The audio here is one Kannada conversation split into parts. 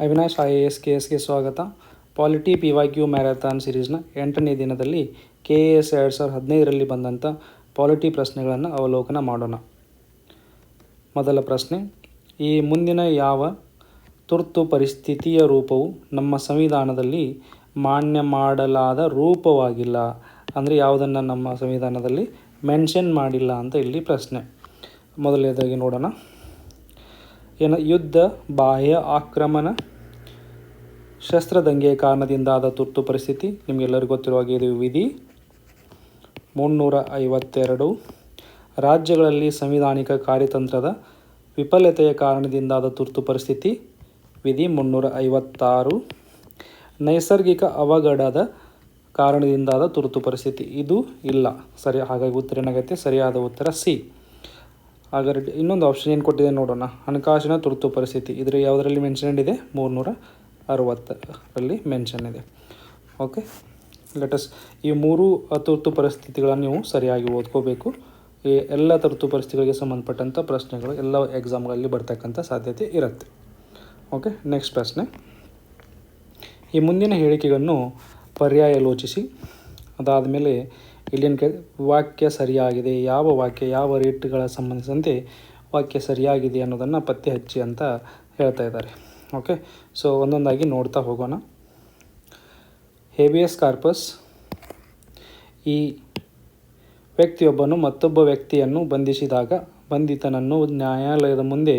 ಅವಿನಾಶ್ IAS KSಗೆ ಸ್ವಾಗತ. ಪಾಲಿಟಿ PYQ ಮ್ಯಾರಥಾನ್ ಸೀರೀಸ್ನ 8ನೇ ದಿನದಲ್ಲಿ KAS 2015ರಲ್ಲಿ ಬಂದಂಥ ಪಾಲಿಟಿ ಪ್ರಶ್ನೆಗಳನ್ನು ಅವಲೋಕನ ಮಾಡೋಣ. ಮೊದಲ ಪ್ರಶ್ನೆ, ಈ ಮುಂದಿನ ಯಾವ ತುರ್ತು ಪರಿಸ್ಥಿತಿಯ ರೂಪವು ನಮ್ಮ ಸಂವಿಧಾನದಲ್ಲಿ ಮಾನ್ಯ ಮಾಡಲಾದ ರೂಪವಾಗಿಲ್ಲ? ಅಂದರೆ ಯಾವುದನ್ನು ನಮ್ಮ ಸಂವಿಧಾನದಲ್ಲಿ ಮೆನ್ಷನ್ ಮಾಡಿಲ್ಲ ಅಂತ ಇಲ್ಲಿ ಪ್ರಶ್ನೆ. ಮೊದಲನೇದಾಗಿ ನೋಡೋಣ. ಯುದ್ಧ, ಬಾಹ್ಯ ಆಕ್ರಮಣ, ಶಸ್ತ್ರದಂಗೆಯ ಕಾರಣದಿಂದಾದ ತುರ್ತು ಪರಿಸ್ಥಿತಿ. ನಿಮಗೆಲ್ಲರಿಗೂ ಗೊತ್ತಿರುವ ಹಾಗೆ ಇದು ವಿಧಿ 352. ರಾಜ್ಯಗಳಲ್ಲಿ ಸಂವಿಧಾನಿಕ ಕಾರ್ಯತಂತ್ರದ ವಿಫಲತೆಯ ಕಾರಣದಿಂದಾದ ತುರ್ತು ಪರಿಸ್ಥಿತಿ, ವಿಧಿ 356. ನೈಸರ್ಗಿಕ ಅವಘಡದ ಕಾರಣದಿಂದಾದ ತುರ್ತು ಪರಿಸ್ಥಿತಿ, ಇದು ಇಲ್ಲ. ಹಾಗಾಗಿ ಉತ್ತರ ಏನಾಗುತ್ತೆ? ಸರಿಯಾದ ಉತ್ತರ ಸಿ. ಹಾಗಾದರೆ ಇನ್ನೊಂದು ಆಪ್ಷನ್ ಏನು ಕೊಟ್ಟಿದೆ ನೋಡೋಣ. ಹಣಕಾಸಿನ ತುರ್ತು ಪರಿಸ್ಥಿತಿ, ಇದರ ಯಾವುದರಲ್ಲಿ ಮೆನ್ಷನ್ ಇದೆ? 360ರಲ್ಲಿ ಮೆನ್ಷನ್ ಇದೆ. ಓಕೆ, ಲೆಟಸ್ ಈ ಮೂರು ತುರ್ತು ಪರಿಸ್ಥಿತಿಗಳನ್ನು ನೀವು ಸರಿಯಾಗಿ ಓದ್ಕೋಬೇಕು. ಈ ಎಲ್ಲ ತುರ್ತು ಪರಿಸ್ಥಿತಿಗಳಿಗೆ ಸಂಬಂಧಪಟ್ಟಂಥ ಪ್ರಶ್ನೆಗಳು ಎಲ್ಲ ಎಕ್ಸಾಮ್ಗಳಲ್ಲಿ ಬರ್ತಕ್ಕಂಥ ಸಾಧ್ಯತೆ ಇರುತ್ತೆ. ಓಕೆ, ನೆಕ್ಸ್ಟ್ ಪ್ರಶ್ನೆ. ಈ ಮುಂದಿನ ಹೇಳಿಕೆಗಳನ್ನು ಪರ್ಯಾಯಲೋಚಿಸಿ. ಅದಾದಮೇಲೆ ಇಲ್ಲಿನ ವಾಕ್ಯ ಸರಿಯಾಗಿದೆ, ಯಾವ ವಾಕ್ಯ ಯಾವ ರೇಟ್ಗಳ ಸಂಬಂಧಿಸಿದಂತೆ ವಾಕ್ಯ ಸರಿಯಾಗಿದೆ ಅನ್ನೋದನ್ನು ಪತ್ತೆ ಹಚ್ಚಿ ಅಂತ ಹೇಳ್ತಾ ಇದ್ದಾರೆ. ಓಕೆ, ಸೊ ಒಂದೊಂದಾಗಿ ನೋಡ್ತಾ ಹೋಗೋಣ. ಹೇಬಿಯಸ್ ಕಾರ್ಪಸ್, ಈ ವ್ಯಕ್ತಿಯೊಬ್ಬನು ಮತ್ತೊಬ್ಬ ವ್ಯಕ್ತಿಯನ್ನು ಬಂಧಿಸಿದಾಗ ಬಂಧಿತನನ್ನು ನ್ಯಾಯಾಲಯದ ಮುಂದೆ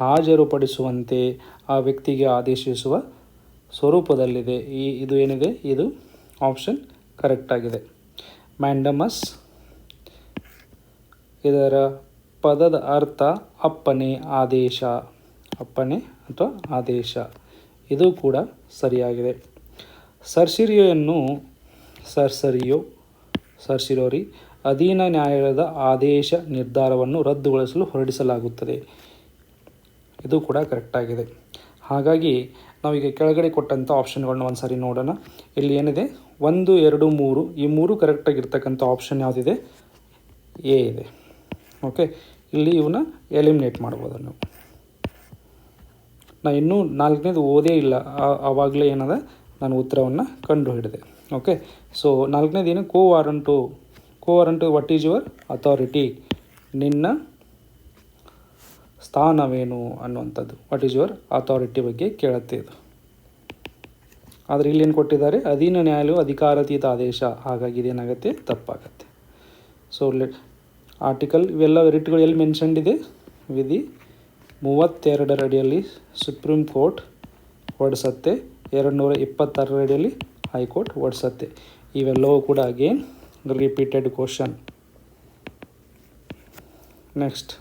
ಹಾಜರುಪಡಿಸುವಂತೆ ಆ ವ್ಯಕ್ತಿಗೆ ಆದೇಶಿಸುವ ಸ್ವರೂಪದಲ್ಲಿದೆ. ಇದು ಏನಿದೆ? ಇದು ಆಪ್ಷನ್ ಕರೆಕ್ಟಾಗಿದೆ. ಮ್ಯಾಂಡಮಸ್, ಇದರ ಪದದ ಅರ್ಥ ಅಪ್ಪಣೆ, ಆದೇಶ, ಅಪ್ಪಣೆ ಅಥವಾ ಆದೇಶ. ಇದು ಕೂಡ ಸರಿಯಾಗಿದೆ. ಸರ್ಸಿರಿಯೋಯನ್ನು ಸರ್ಸಿರೋರಿ ಅಧೀನ ನ್ಯಾಯಾಲಯದ ಆದೇಶ ನಿರ್ಧಾರವನ್ನು ರದ್ದುಗೊಳಿಸಲು ಹೊರಡಿಸಲಾಗುತ್ತದೆ. ಇದು ಕೂಡ ಕರೆಕ್ಟಾಗಿದೆ. ಹಾಗಾಗಿ ನಾವೀಗ ಕೆಳಗಡೆ ಕೊಟ್ಟಂಥ ಆಪ್ಷನ್ಗಳನ್ನ ಒಂದು ಸಾರಿ ನೋಡೋಣ. ಇಲ್ಲಿ ಏನಿದೆ? 1, 2, 3 ಈ ಮೂರು ಕರೆಕ್ಟಾಗಿರ್ತಕ್ಕಂಥ ಆಪ್ಷನ್ ಯಾವುದಿದೆ? ಎ ಇದೆ. ಓಕೆ, ಇಲ್ಲಿ ಇವನ್ನ ಎಲಿಮಿನೇಟ್ ಮಾಡ್ಬೋದು ನಾವು. ನಾನು ಇನ್ನೂ 4ನೇದು ಓದೇ ಇಲ್ಲ, ಆವಾಗಲೇ ಏನದ ನಾನು ಉತ್ತರವನ್ನು ಕಂಡು ಹಿಡಿದೆ. ಓಕೆ, ಸೊ 4ನೇದು ಏನು? ಕೋವಾರಂಟು ವಾಟ್ ಈಸ್ ಯುವರ್ ಅಥಾರಿಟಿ? ನಿನ್ನ ಸ್ಥಾನವೇನು ಅನ್ನುವಂಥದ್ದು. ವಾಟ್ ಈಸ್ ಯುವರ್ ಅಥಾರಿಟಿ ಬಗ್ಗೆ ಕೇಳುತ್ತೆ ಇದು. ಆದರೆ ಇಲ್ಲೇನು ಕೊಟ್ಟಿದ್ದಾರೆ? ಅಧೀನ ನ್ಯಾಯಾಲಯವು ಅಧಿಕಾರಾತೀತ ಆದೇಶ. ಹಾಗಾಗಿ ಇದೇನಾಗುತ್ತೆ? ತಪ್ಪಾಗತ್ತೆ. ಸೊ ಆರ್ಟಿಕಲ್ ಇವೆಲ್ಲ ರಿಟ್ಗಳು ಎಲ್ಲಿ ಮೆನ್ಷನ್ಡ್ ಇದೆ? ವಿಧಿ 32ರ ಅಡಿಯಲ್ಲಿ ಸುಪ್ರೀಂ ಕೋರ್ಟ್ ಹೊರಡಿಸತ್ತೆ, 226ರ ಅಡಿಯಲ್ಲಿ ಹೈಕೋರ್ಟ್ ಹೊರಡಿಸತ್ತೆ. ಇವೆಲ್ಲವೂ ಕೂಡ ಅಗೇನ್ ರಿಪೀಟೆಡ್ ಕ್ವಶನ್. ನೆಕ್ಸ್ಟ್,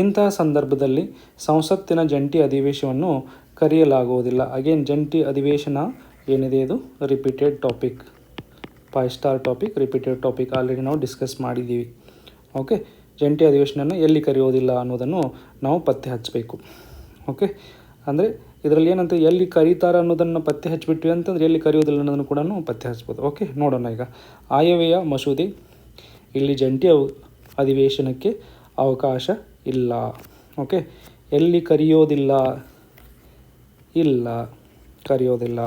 ಇಂತಹ ಸಂದರ್ಭದಲ್ಲಿ ಸಂಸತ್ತಿನ ಜಂಟಿ ಅಧಿವೇಶನವನ್ನು ಕರೆಯಲಾಗುವುದಿಲ್ಲ. ಅಗೇನ್ ಜಂಟಿ ಅಧಿವೇಶನ ಏನಿದೆ ಇದು repeated topic, 5 star topic, repeated topic. Already ನಾವು ಡಿಸ್ಕಸ್ ಮಾಡಿದ್ದೀವಿ. ಓಕೆ, ಜಂಟಿ ಅಧಿವೇಶನವನ್ನು ಎಲ್ಲಿ ಕರೆಯೋದಿಲ್ಲ ಅನ್ನೋದನ್ನು ನಾವು ಪತ್ತೆ ಹಚ್ಚಬೇಕು. ಓಕೆ, ಅಂದರೆ ಇದರಲ್ಲಿ ಏನಂತ ಎಲ್ಲಿ ಕರೀತಾರೆ ಅನ್ನೋದನ್ನು ಪತ್ತೆ ಹಚ್ಚಿಬಿಟ್ವಿ ಅಂತಂದರೆ ಎಲ್ಲಿ ಕರೆಯೋದಿಲ್ಲ ಅನ್ನೋದನ್ನು ಕೂಡ ಪತ್ತೆ ಹಚ್ಬೋದು. ಓಕೆ, ನೋಡೋಣ ಈಗ. ಆಯವ್ಯಯ ಮಸೂದೆ, ಇಲ್ಲಿ ಜಂಟಿ ಅಧಿವೇಶನಕ್ಕೆ ಅವಕಾಶ ಇಲ್ಲ. ಓಕೆ, ಎಲ್ಲಿ ಕರೆಯೋದಿಲ್ಲ? ಇಲ್ಲ, ಕರೆಯೋದಿಲ್ಲ.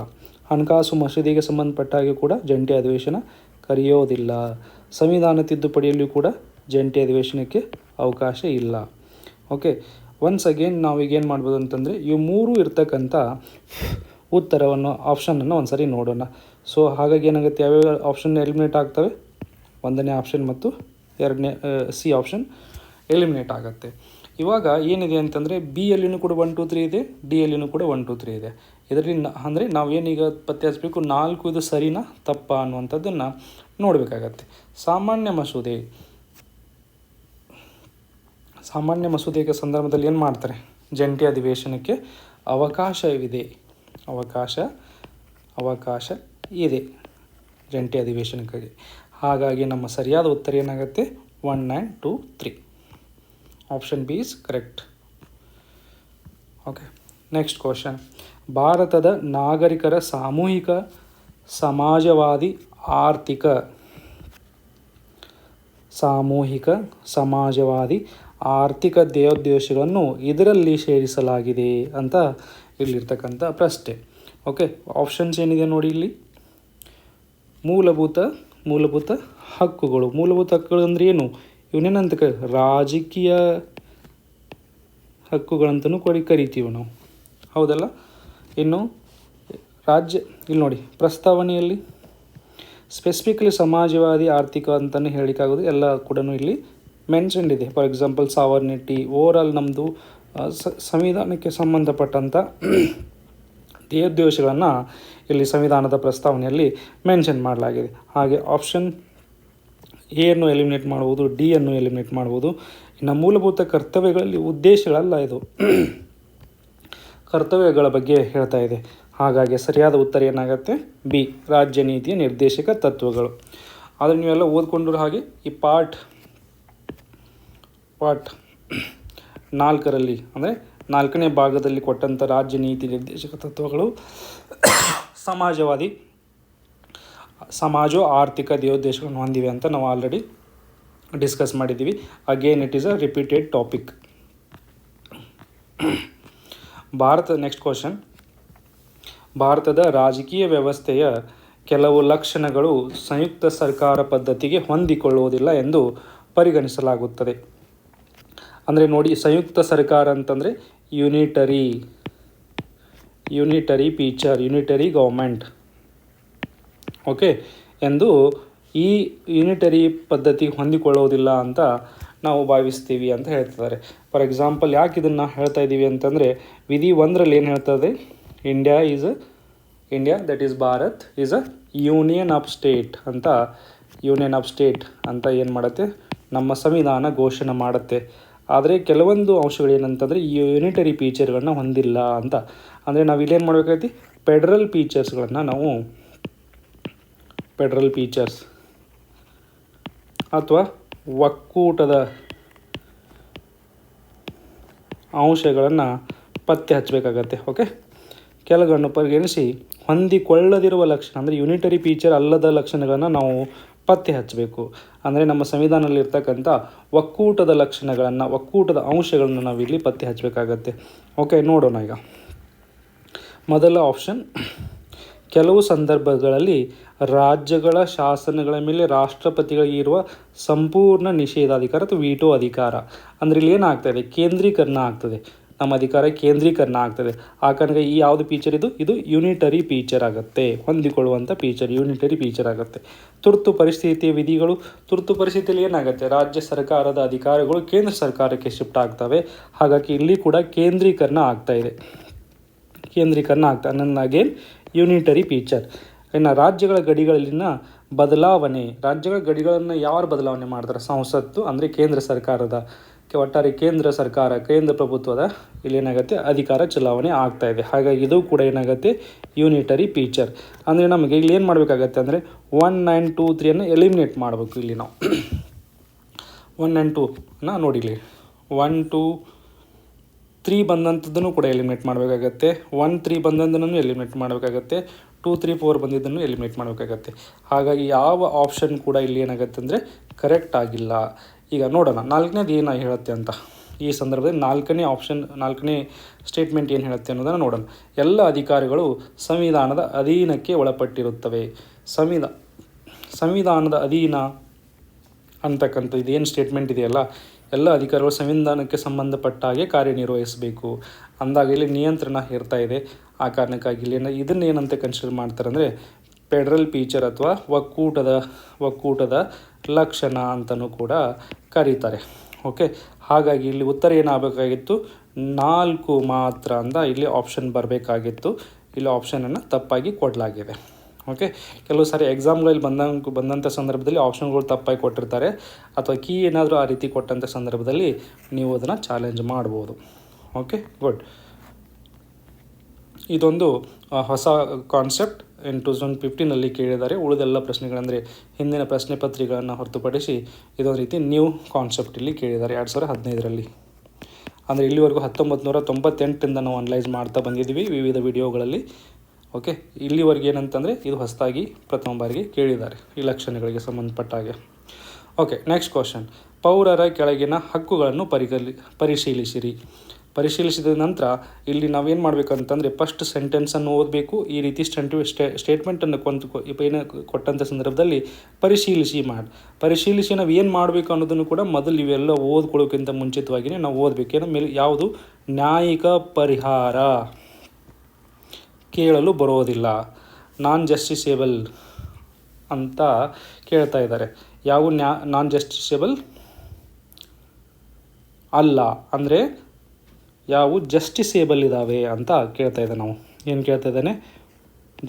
ಹಣಕಾಸು ಮಸೂದೆಗೆ ಸಂಬಂಧಪಟ್ಟ ಹಾಗೆ ಕೂಡ ಜಂಟಿ ಅಧಿವೇಶನ ಕರೆಯೋದಿಲ್ಲ. ಸಂವಿಧಾನ ತಿದ್ದುಪಡಿಯಲ್ಲಿಯೂ ಕೂಡ ಜಂಟಿ ಅಧಿವೇಶನಕ್ಕೆ ಅವಕಾಶ ಇಲ್ಲ. ಓಕೆ, ಒನ್ಸ್ ಅಗೇನ್ ನಾವೀಗೇನು ಮಾಡ್ಬೋದು ಅಂತಂದರೆ ಇವು ಮೂರು ಇರ್ತಕ್ಕಂಥ ಉತ್ತರವನ್ನು ಆಪ್ಷನನ್ನು ಒಂದು ಸರಿ ನೋಡೋಣ. ಸೊ ಹಾಗಾಗಿ ಏನಾಗುತ್ತೆ? ಯಾವ್ಯಾವ ಆಪ್ಷನ್ ಎಲಿಮಿನೇಟ್ ಆಗ್ತವೆ? 1ನೇ ಆಪ್ಷನ್ ಮತ್ತು 2ನೇ ಸಿ ಆಪ್ಷನ್ ಎಲಿಮಿನೇಟ್ ಆಗುತ್ತೆ. ಇವಾಗ ಏನಿದೆ ಅಂತಂದರೆ ಬಿ ಯಲ್ಲಿನೂ ಕೂಡ 1, 2, 3 ಇದೆ, ಡಿ ಯಲ್ಲಿನೂ ಕೂಡ 1, 2, 3 ಇದೆ. ಇದರಲ್ಲಿ ಅಂದರೆ ನಾವೇನೀಗ ಪತ್ತೆ ಹಚ್ಚಬೇಕು 4 ಇದು ಸರಿನಾ ತಪ್ಪಾ ಅನ್ನುವಂಥದ್ದನ್ನು ನೋಡಬೇಕಾಗತ್ತೆ. ಸಾಮಾನ್ಯ ಮಸೂದೆಯ ಸಂದರ್ಭದಲ್ಲಿ ಏನು ಮಾಡ್ತಾರೆ? ಜಂಟಿ ಅಧಿವೇಶನಕ್ಕೆ ಅವಕಾಶವಿದೆ, ಅವಕಾಶ ಇದೆ ಜಂಟಿ ಅಧಿವೇಶನಕ್ಕಾಗಿ. ಹಾಗಾಗಿ ನಮ್ಮ ಸರಿಯಾದ ಉತ್ತರ ಏನಾಗುತ್ತೆ? 1 and 2, 3. Option B is correct. Okay, next question. ಭಾರತದ ನಾಗರಿಕರ ಸಾಮೂಹಿಕ ಸಮಾಜವಾದಿ ಆರ್ಥಿಕ ಧ್ಯೇಯೋದ್ದೇಶಗಳನ್ನು ಇದರಲ್ಲಿ ಸೇರಿಸಲಾಗಿದೆ ಅಂತ ಇಲ್ಲಿರ್ತಕ್ಕಂಥ ಪ್ರಶ್ನೆ. ಓಕೆ, ಆಪ್ಷನ್ಸ್ ಏನಿದೆ ನೋಡಿ ಇಲ್ಲಿ. ಮೂಲಭೂತ ಹಕ್ಕುಗಳು. ಮೂಲಭೂತ ಹಕ್ಕುಗಳು ಅಂದರೆ ಏನು? ಇವನೇನಂತ ರಾಜಕೀಯ ಹಕ್ಕುಗಳಂತಲೂ ಕರಿತೀವಿ ನಾವು, ಹೌದಲ್ಲ. ಇನ್ನು ಇಲ್ಲಿ ನೋಡಿ ಪ್ರಸ್ತಾವನೆಯಲ್ಲಿ ಸ್ಪೆಸಿಫಿಕ್ಲಿ ಸಮಾಜವಾದಿ ಆರ್ಥಿಕ ಅಂತಲೇ ಹೇಳಲಿಕ್ಕಾಗೋದು, ಎಲ್ಲ ಕೂಡ ಇಲ್ಲಿ ಮೆನ್ಷನ್ಡ್ ಇದೆ. ಫಾರ್ ಎಕ್ಸಾಂಪಲ್ ಸಾವರ್ನಿಟಿ, ಓವರಾಲ್ ನಮ್ಮದು ಸಂವಿಧಾನಕ್ಕೆ ಸಂಬಂಧಪಟ್ಟಂಥ ಧ್ಯೇಯೋದ್ದೇಶಗಳನ್ನು ಇಲ್ಲಿ ಸಂವಿಧಾನದ ಪ್ರಸ್ತಾವನೆಯಲ್ಲಿ ಮೆನ್ಷನ್ ಮಾಡಲಾಗಿದೆ. ಹಾಗೆ ಆಪ್ಷನ್ ಎ ಅನ್ನು ಎಲಿಮಿನೇಟ್ ಮಾಡ್ಬೋದು, ಡಿ ಅನ್ನು ಎಲಿಮಿನೇಟ್ ಮಾಡ್ಬೋದು. ಇನ್ನು ಮೂಲಭೂತ ಕರ್ತವ್ಯಗಳಲ್ಲಿ ಉದ್ದೇಶಗಳಲ್ಲ, ಇದು ಕರ್ತವ್ಯಗಳ ಬಗ್ಗೆ ಹೇಳ್ತಾ ಇದೆ. ಹಾಗಾಗಿ ಸರಿಯಾದ ಉತ್ತರ ಏನಾಗುತ್ತೆ? ಬಿ, ರಾಜ್ಯ ನೀತಿಯ ನಿರ್ದೇಶಕ ತತ್ವಗಳು. ಆದರೆ ನೀವೆಲ್ಲ ಓದ್ಕೊಂಡ್ರು ಹಾಗೆ ಈ ಪಾರ್ಟ್ 4ರಲ್ಲಿ ಅಂದರೆ 4ನೇ ಭಾಗದಲ್ಲಿ ಕೊಟ್ಟಂಥ ರಾಜ್ಯ ನೀತಿ ನಿರ್ದೇಶಕ ತತ್ವಗಳು ಸಮಾಜ ಆರ್ಥಿಕ ಧ್ಯೇಯೋದ್ದೇಶಗಳನ್ನು ಹೊಂದಿವೆ ಅಂತ ನಾವು ಆಲ್ರೆಡಿ ಡಿಸ್ಕಸ್ ಮಾಡಿದ್ದೀವಿ. Again it is a repeated topic. Next question. ಭಾರತದ ರಾಜಕೀಯ ವ್ಯವಸ್ಥೆಯ ಕೆಲವು ಲಕ್ಷಣಗಳು ಸಂಯುಕ್ತ ಸರ್ಕಾರ ಪದ್ಧತಿಗೆ ಹೊಂದಿಕೊಳ್ಳುವುದಿಲ್ಲ ಎಂದು ಪರಿಗಣಿಸಲಾಗುತ್ತದೆ. ಅಂದರೆ ನೋಡಿ, ಸಂಯುಕ್ತ ಸರ್ಕಾರ ಅಂತಂದರೆ ಯೂನಿಟರಿ ಗೌರ್ಮೆಂಟ್, ಓಕೆ, ಎಂದು ಈ ಯೂನಿಟರಿ ಪದ್ಧತಿ ಹೊಂದಿಕೊಳ್ಳುವುದಿಲ್ಲ ಅಂತ ನಾವು ಭಾವಿಸ್ತೀವಿ ಅಂತ ಹೇಳ್ತಿದ್ದಾರೆ. ಫಾರ್ ಎಕ್ಸಾಂಪಲ್ ಯಾಕೆ ಇದನ್ನು ಹೇಳ್ತಾ ಇದ್ದೀವಿ ಅಂತಂದರೆ, ವಿಧಿ 1ರಲ್ಲಿ ಏನು ಹೇಳ್ತದೆ? India that is Bharat is a union of state ಅಂತ ಏನು ಮಾಡುತ್ತೆ? ನಮ್ಮ ಸಂವಿಧಾನ ಘೋಷಣೆ ಮಾಡುತ್ತೆ. ಆದರೆ ಕೆಲವೊಂದು ಅಂಶಗಳು ಏನಂತಂದರೆ ಈ ಯೂನಿಟರಿ ಫೀಚರ್ಗಳನ್ನ ಹೊಂದಿಲ್ಲ ಅಂತ. ಅಂದರೆ ನಾವು ಇಲ್ಲೇನು ಮಾಡಬೇಕಾಗೈತಿ? ಫೆಡ್ರಲ್ ಫೀಚರ್ಸ್ ಅಥವಾ ಒಕ್ಕೂಟದ ಅಂಶಗಳನ್ನು ಪತ್ತೆ ಹಚ್ಚಬೇಕಾಗತ್ತೆ. ಓಕೆ, ಕೆಳಗನ್ನು ಪರಿಗಣಿಸಿ ಹೊಂದಿಕೊಳ್ಳದಿರುವ ಲಕ್ಷಣ ಅಂದರೆ ಯೂನಿಟರಿ ಫೀಚರ್ ಅಲ್ಲದ ಲಕ್ಷಣಗಳನ್ನು ನಾವು ಪತ್ತೆ ಹಚ್ಚಬೇಕು. ಅಂದರೆ ನಮ್ಮ ಸಂವಿಧಾನದಲ್ಲಿರ್ತಕ್ಕಂಥ ಒಕ್ಕೂಟದ ಅಂಶಗಳನ್ನು ನಾವಿಲ್ಲಿ ಪತ್ತೆ ಹಚ್ಚಬೇಕಾಗತ್ತೆ. ಓಕೆ, ನೋಡೋಣ ಈಗ. ಮೊದಲ ಆಪ್ಷನ್, ಕೆಲವು ಸಂದರ್ಭಗಳಲ್ಲಿ ರಾಜ್ಯಗಳ ಶಾಸನಗಳ ಮೇಲೆ ರಾಷ್ಟ್ರಪತಿಗಳಿಗೆ ಇರುವ ಸಂಪೂರ್ಣ ನಿಷೇಧಾಧಿಕಾರ ಅಥವಾ ವೀಟೋ ಅಧಿಕಾರ. ಅಂದರೆ ಇಲ್ಲಿ ಏನಾಗ್ತದೆ? ಕೇಂದ್ರೀಕರಣ ಆಗ್ತದೆ, ನಮ್ಮ ಅಧಿಕಾರ ಕೇಂದ್ರೀಕರಣ ಆಗ್ತದೆ. ಆ ಕಾರಣಕ್ಕೆ ಈ ಯಾವುದು ಫೀಚರ್ ಇದು ಯೂನಿಟರಿ ಫೀಚರ್ ಆಗುತ್ತೆ, ಹೊಂದಿಕೊಳ್ಳುವಂಥ ಯೂನಿಟರಿ ಫೀಚರ್ ಆಗುತ್ತೆ. ತುರ್ತು ಪರಿಸ್ಥಿತಿಯ ವಿಧಿಗಳು, ತುರ್ತು ಪರಿಸ್ಥಿತಿಯಲ್ಲಿ ಏನಾಗುತ್ತೆ? ರಾಜ್ಯ ಸರ್ಕಾರದ ಅಧಿಕಾರಗಳು ಕೇಂದ್ರ ಸರ್ಕಾರಕ್ಕೆ ಶಿಫ್ಟ್ ಆಗ್ತವೆ. ಹಾಗಾಗಿ ಇಲ್ಲಿ ಕೂಡ ಕೇಂದ್ರೀಕರಣ ಆಗ್ತಾ ಅಗೇನ್ ಯೂನಿಟರಿ ಫೀಚರ್. ಇನ್ನು ರಾಜ್ಯಗಳ ಗಡಿಗಳಲ್ಲಿನ ಬದಲಾವಣೆ, ರಾಜ್ಯಗಳ ಗಡಿಗಳನ್ನು ಯಾರು ಬದಲಾವಣೆ ಮಾಡ್ತಾರೆ? ಸಂಸತ್ತು ಅಂದರೆ ಕೇಂದ್ರ ಸರ್ಕಾರದ ಒಟ್ಟಾರೆ ಕೇಂದ್ರ ಪ್ರಭುತ್ವದ ಇಲ್ಲಿ ಏನಾಗುತ್ತೆ? ಅಧಿಕಾರ ಚಲಾವಣೆ ಆಗ್ತಾ ಇದೆ. ಹಾಗಾಗಿ ಇದು ಕೂಡ ಏನಾಗುತ್ತೆ? Unitary feature. ಅಂದರೆ ನಮಗೆ ಇಲ್ಲಿ ಏನು ಮಾಡಬೇಕಾಗತ್ತೆ ಅಂದರೆ 1 and 2 3 ಎಲಿಮಿನೇಟ್ ಮಾಡಬೇಕು. ಇಲ್ಲಿ ನಾವು 1 and 2 ನೋಡಿ, ಇಲ್ಲಿ 1 2 3 ಬಂದಂಥದ್ದನ್ನು ಕೂಡ ಎಲಿಮಿನೇಟ್ ಮಾಡಬೇಕಾಗತ್ತೆ. 1 3 ಬಂದಂಥದ್ದನ್ನು ಎಲಿಮಿನೇಟ್ ಮಾಡಬೇಕಾಗತ್ತೆ. 2 3 4 ಬಂದಿದ್ದನ್ನು ಎಲಿಮಿನೇಟ್ ಮಾಡಬೇಕಾಗತ್ತೆ. ಹಾಗಾಗಿ ಯಾವ ಆಪ್ಷನ್ ಕೂಡ ಇಲ್ಲಿ ಏನಾಗುತ್ತೆ ಅಂದರೆ ಕರೆಕ್ಟ್ ಆಗಿಲ್ಲ. ಈಗ ನೋಡೋಣ 4ನೇದು ಏನು ಹೇಳುತ್ತೆ ಅಂತ. ಈ ಸಂದರ್ಭದಲ್ಲಿ 4ನೇ ಸ್ಟೇಟ್ಮೆಂಟ್ ಏನು ಹೇಳುತ್ತೆ ಅನ್ನೋದನ್ನು ನೋಡೋಣ. ಎಲ್ಲ ಅಧಿಕಾರಿಗಳು ಸಂವಿಧಾನದ ಅಧೀನಕ್ಕೆ ಒಳಪಟ್ಟಿರುತ್ತವೆ. ಸಂವಿಧಾನದ ಅಧೀನ ಅಂತಕ್ಕಂಥ ಇದೇನು ಸ್ಟೇಟ್ಮೆಂಟ್ ಇದೆಯಲ್ಲ, ಎಲ್ಲ ಅಧಿಕಾರಿಗಳು ಸಂವಿಧಾನಕ್ಕೆ ಸಂಬಂಧಪಟ್ಟ ಹಾಗೆ ಕಾರ್ಯನಿರ್ವಹಿಸಬೇಕು ಅಂದಾಗ ಇಲ್ಲಿ ನಿಯಂತ್ರಣ ಇರ್ತಾ ಇದೆ. ಆ ಕಾರಣಕ್ಕಾಗಿ ಇಲ್ಲಿ ಇದನ್ನೇನಂತ ಕನ್ಸಿಡರ್ ಮಾಡ್ತಾರೆ ಅಂದರೆ ಫೆಡ್ರಲ್ ಫೀಚರ್ ಅಥವಾ ಒಕ್ಕೂಟದ ಲಕ್ಷಣ ಅಂತಲೂ ಕೂಡ ಕರೀತಾರೆ. ಓಕೆ, ಹಾಗಾಗಿ ಇಲ್ಲಿ ಉತ್ತರ ಏನಾಗಬೇಕಾಗಿತ್ತು? 4 ಮಾತ್ರ ಅಂತ ಇಲ್ಲಿ ಆಪ್ಷನ್ ಬರಬೇಕಾಗಿತ್ತು. ಇಲ್ಲಿ ಆಪ್ಷನನ್ನು ತಪ್ಪಾಗಿ ಕೊಡಲಾಗಿದೆ. ಓಕೆ, ಕೆಲವು ಸಾರಿ ಎಕ್ಸಾಮ್ಗಳಲ್ಲಿ ಬಂದಂಥ ಸಂದರ್ಭದಲ್ಲಿ ಆಪ್ಷನ್ಗಳು ತಪ್ಪಾಗಿ ಕೊಟ್ಟಿರ್ತಾರೆ, ಅಥವಾ ಕೀ ಏನಾದರೂ ಆ ರೀತಿ ಕೊಟ್ಟಂಥ ಸಂದರ್ಭದಲ್ಲಿ ನೀವು ಅದನ್ನು ಚಾಲೆಂಜ್ ಮಾಡ್ಬೋದು. Okay, good. ಇದೊಂದು ಹೊಸ ಕಾನ್ಸೆಪ್ಟ್ 2015ನಲ್ಲಿ ಕೇಳಿದ್ದಾರೆ. ಉಳಿದೆಲ್ಲ ಪ್ರಶ್ನೆಗಳಂದರೆ ಹಿಂದಿನ ಪ್ರಶ್ನೆ ಪತ್ರಿಕೆಗಳನ್ನು ಹೊರತುಪಡಿಸಿ ಇದೊಂದು ರೀತಿ ನ್ಯೂ ಕಾನ್ಸೆಪ್ಟ್ ಇಲ್ಲಿ ಕೇಳಿದ್ದಾರೆ 2015ರಲ್ಲಿ. ಅಂದರೆ ಇಲ್ಲಿವರೆಗೂ 1998ರಿಂದ ನಾವು ಅನಲೈಸ್ ಮಾಡ್ತಾ ಬಂದಿದ್ದೀವಿ ವಿವಿಧ ವಿಡಿಯೋಗಳಲ್ಲಿ. ಓಕೆ, ಇಲ್ಲಿವರೆಗೆ ಏನಂತಂದರೆ ಇದು ಹೊಸದಾಗಿ ಪ್ರಥಮ ಬಾರಿಗೆ ಕೇಳಿದ್ದಾರೆ ಈ ಲಕ್ಷಣಗಳಿಗೆ ಸಂಬಂಧಪಟ್ಟ ಹಾಗೆ. Okay, next question. ಪೌರರ ಕೆಳಗಿನ ಹಕ್ಕುಗಳನ್ನು ಪರಿಶೀಲಿಸಿದ ನಂತರ ಇಲ್ಲಿ ನಾವೇನು ಮಾಡಬೇಕಂತಂದರೆ ಫಸ್ಟ್ ಸೆಂಟೆನ್ಸನ್ನು ಓದಬೇಕು. ಈ ರೀತಿ ಸ್ಟೇಟ್ಮೆಂಟನ್ನು ಕೊಟ್ಟಂಥ ಸಂದರ್ಭದಲ್ಲಿ ಪರಿಶೀಲಿಸಿ ನಾವು ಏನು ಮಾಡಬೇಕು ಅನ್ನೋದನ್ನು ಕೂಡ ಮೊದಲು ಇವೆಲ್ಲ ಓದ್ಕೊಳ್ಳೋಕ್ಕಿಂತ ಮುಂಚಿತವಾಗಿಯೇ ನಾವು ಓದಬೇಕು. ಮೇಲೆ ಯಾವುದು ನ್ಯಾಯಿಕ ಪರಿಹಾರ ಕೇಳಲು ಬರೋದಿಲ್ಲ, ನಾನ್ ಜಸ್ಟಿಸೇಬಲ್ ಅಂತ ಕೇಳ್ತಾ ಇದ್ದಾರೆ. ಯಾವ ನಾನ್ ಜಸ್ಟಿಸೇಬಲ್ ಅಲ್ಲ ಅಂದರೆ ಯಾವ ಜಸ್ಟಿಸೇಬಲ್ ಇದ್ದಾವೆ ಅಂತ ಕೇಳ್ತಾ ಇದ್ದಾನೆ. ನಾವು ಏನು ಕೇಳ್ತಾ ಇದ್ದಾನೆ?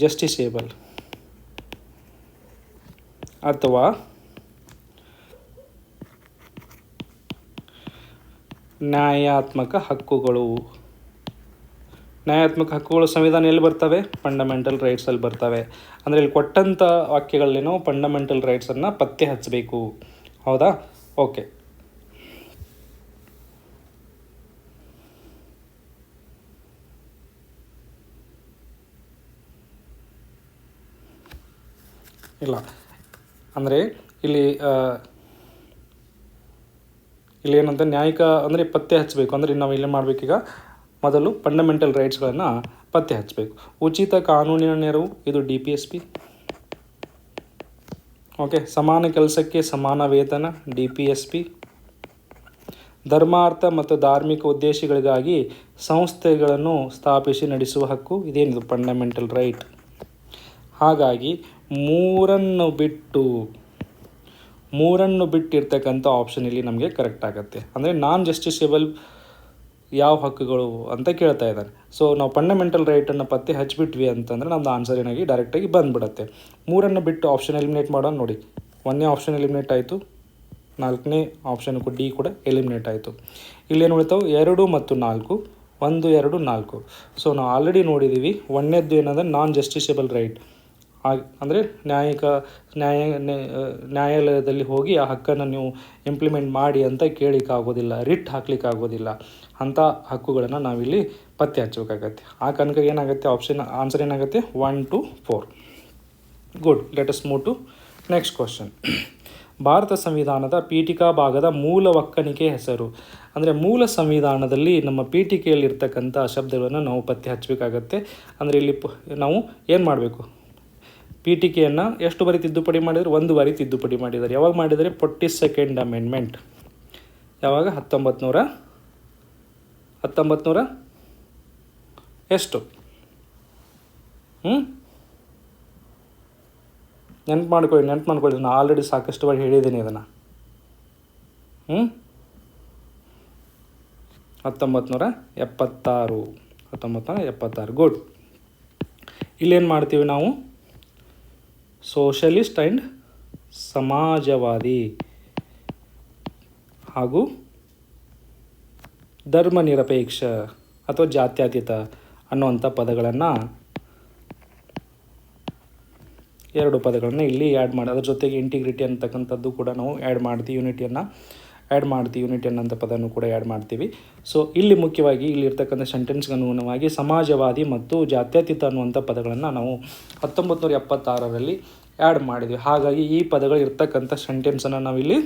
ಜಸ್ಟಿಸೇಬಲ್ ಅಥವಾ ನ್ಯಾಯಾತ್ಮಕ ಹಕ್ಕುಗಳು. ನ್ಯಾಯಾತ್ಮಕ ಹಕ್ಕುಗಳು ಸಂವಿಧಾನ ಎಲ್ಲಿ ಬರ್ತವೆ? ಫಂಡಮೆಂಟಲ್ ರೈಟ್ಸಲ್ಲಿ ಬರ್ತವೆ. ಅಂದರೆ ಇಲ್ಲಿ ಕೊಟ್ಟಂಥ ವಾಕ್ಯಗಳಲ್ಲಿ ನಾವು ಫಂಡಮೆಂಟಲ್ ರೈಟ್ಸನ್ನು ಪತ್ತೆ ಹಚ್ಚಬೇಕು. ಹೌದಾ? ಓಕೆ. ಇಲ್ಲ ಅಂದರೆ ಇಲ್ಲಿ ಏನಂತ ನ್ಯಾಯಿಕ ಅಂದರೆ ಪತ್ತೆ ಹಚ್ಚಬೇಕು ಅಂದರೆ ನಾವು ಇಲ್ಲಿ ಮಾಡಬೇಕೀಗ ಮೊದಲು ಫಂಡಮೆಂಟಲ್ ರೈಟ್ಸ್ಗಳನ್ನು ಪತ್ತೆ ಹಚ್ಚಬೇಕು. ಉಚಿತ ಕಾನೂನಿನ ನೆರವು, ಇದು DPSP. ಓಕೆ. ಸಮಾನ ಕೆಲಸಕ್ಕೆ ಸಮಾನ ವೇತನ, DPSP. ಧರ್ಮಾರ್ಥ ಮತ್ತು ಧಾರ್ಮಿಕ ಉದ್ದೇಶಗಳಿಗಾಗಿ ಸಂಸ್ಥೆಗಳನ್ನು ಸ್ಥಾಪಿಸಿ ನಡೆಸುವ ಹಕ್ಕು, ಇದೇನಿದು ಫಂಡಮೆಂಟಲ್ ರೈಟ್. ಹಾಗಾಗಿ ಮೂರನ್ನು ಬಿಟ್ಟಿರ್ತಕ್ಕಂಥ ಆಪ್ಷನ್ ಇಲ್ಲಿ ನಮಗೆ ಕರೆಕ್ಟ್ ಆಗುತ್ತೆ. ಅಂದರೆ ನಾನ್ ಜಸ್ಟಿಸೇಬಲ್ ಯಾವ ಹಕ್ಕುಗಳು ಅಂತ ಕೇಳ್ತಾ ಇದ್ದಾನೆ. ಸೊ ನಾವು ಫಂಡಮೆಂಟಲ್ ರೈಟನ್ನು ಪತ್ತೆ ಹಚ್ಚಿಬಿಟ್ವಿ ಅಂತಂದರೆ ನಮ್ಮದು ಆನ್ಸರ್ ಏನಾಗಿ ಡೈರೆಕ್ಟಾಗಿ ಬಂದುಬಿಡುತ್ತೆ. ಮೂರನ್ನು ಬಿಟ್ಟು ಆಪ್ಷನ್ ಎಲಿಮಿನೇಟ್ ಮಾಡೋಣ. ನೋಡಿ, 1ನೇ ಆಪ್ಷನ್ ಎಲಿಮಿನೇಟ್ ಆಯಿತು, 4ನೇ ಆಪ್ಷನ್ D ಕೂಡ ಎಲಿಮಿನೇಟ್ ಆಯಿತು. ಇಲ್ಲೇನು ಉಳಿತಾವೆ? 2 ಮತ್ತು 4, 1, 2, 4. ಸೊ ನಾವು ಆಲ್ರೆಡಿ ನೋಡಿದ್ದೀವಿ. 1ನೇದ್ದು ಏನಂದರೆ ನಾನ್ ಜಸ್ಟಿಸೇಬಲ್ ರೈಟ್, ಅಂದರೆ ನ್ಯಾಯಾಲಯದಲ್ಲಿ ಹೋಗಿ ಆ ಹಕ್ಕನ್ನು ನೀವು ಇಂಪ್ಲಿಮೆಂಟ್ ಮಾಡಿ ಅಂತ ಕೇಳಲಿಕ್ಕಾಗೋದಿಲ್ಲ, ರಿಟ್ ಹಾಕ್ಲಿಕ್ಕಾಗೋದಿಲ್ಲ. ಅಂಥ ಹಕ್ಕುಗಳನ್ನು ನಾವಿಲ್ಲಿ ಪತ್ತೆ ಹಚ್ಚಬೇಕಾಗತ್ತೆ. ಆ ಕನಕ ಏನಾಗುತ್ತೆ? ಆನ್ಸರ್ ಏನಾಗುತ್ತೆ? 1 to 4. Good. Let us move to next question. ಭಾರತ ಸಂವಿಧಾನದ ಪೀಠಿಕಾ ಭಾಗದ ಮೂಲ ಒಕ್ಕಣಿಕೆ ಹೆಸರು. ಅಂದರೆ ಮೂಲ ಸಂವಿಧಾನದಲ್ಲಿ ನಮ್ಮ ಪೀಠಿಕೆಯಲ್ಲಿರ್ತಕ್ಕಂಥ ಶಬ್ದಗಳನ್ನು ನಾವು ಪತ್ತೆ ಹಚ್ಚಬೇಕಾಗತ್ತೆ. ಅಂದರೆ ಇಲ್ಲಿ ನಾವು ಏನು ಮಾಡಬೇಕು? ಪೀಠಿಕೆಯನ್ನು ಎಷ್ಟು ಬಾರಿ ತಿದ್ದುಪಡಿ ಮಾಡಿದರೆ? 1 ಬಾರಿ ತಿದ್ದುಪಡಿ ಮಾಡಿದ್ದಾರೆ. ಯಾವಾಗ ಮಾಡಿದರೆ? 42nd amendment. ಯಾವಾಗ? 1900 ಎಷ್ಟು? ನೆನ್ಪು ಮಾಡ್ಕೊಳ್ಳಿ. ನಾನು ಆಲ್ರೆಡಿ ಸಾಕಷ್ಟು ಬಾರಿ ಹೇಳಿದ್ದೀನಿ ಇದನ್ನು. 1976. ಗುಡ್. ಇಲ್ಲೇನು ಮಾಡ್ತೀವಿ ನಾವು? ಸೋಷಲಿಸ್ಟ್ ಆ್ಯಂಡ್ ಸಮಾಜವಾದಿ ಹಾಗೂ ಧರ್ಮ ನಿರಪೇಕ್ಷ ಅಥವಾ ಜಾತ್ಯತೀತ ಅನ್ನುವಂಥ ಪದಗಳನ್ನು 2 ಪದಗಳನ್ನು ಇಲ್ಲಿ ಆ್ಯಡ್ ಮಾಡಿ, ಅದರ ಜೊತೆಗೆ ಇಂಟಿಗ್ರಿಟಿ ಅಂತಕ್ಕಂಥದ್ದು ಕೂಡ ನಾವು ಆ್ಯಡ್ ಮಾಡ್ತೀವಿ. ಯೂನಿಟಿ ಅನ್ನೋಂಥ ಪದನೂ ಕೂಡ ಆ್ಯಡ್ ಮಾಡ್ತೀವಿ. ಸೊ ಇಲ್ಲಿ ಮುಖ್ಯವಾಗಿ ಇಲ್ಲಿರ್ತಕ್ಕಂಥ ಸೆಂಟೆನ್ಸ್ಗೆ ಅನುಗುಣವಾಗಿ ಸಮಾಜವಾದಿ ಮತ್ತು ಜಾತ್ಯತೀತ ಅನ್ನುವಂಥ ಪದಗಳನ್ನು ನಾವು 1976ರಲ್ಲಿ ಆ್ಯಡ್ ಮಾಡಿದ್ವಿ. ಹಾಗಾಗಿ ಈ ಪದಗಳು ಇರ್ತಕ್ಕಂಥ ಸೆಂಟೆನ್ಸನ್ನು ನಾವಿಲ್ಲಿ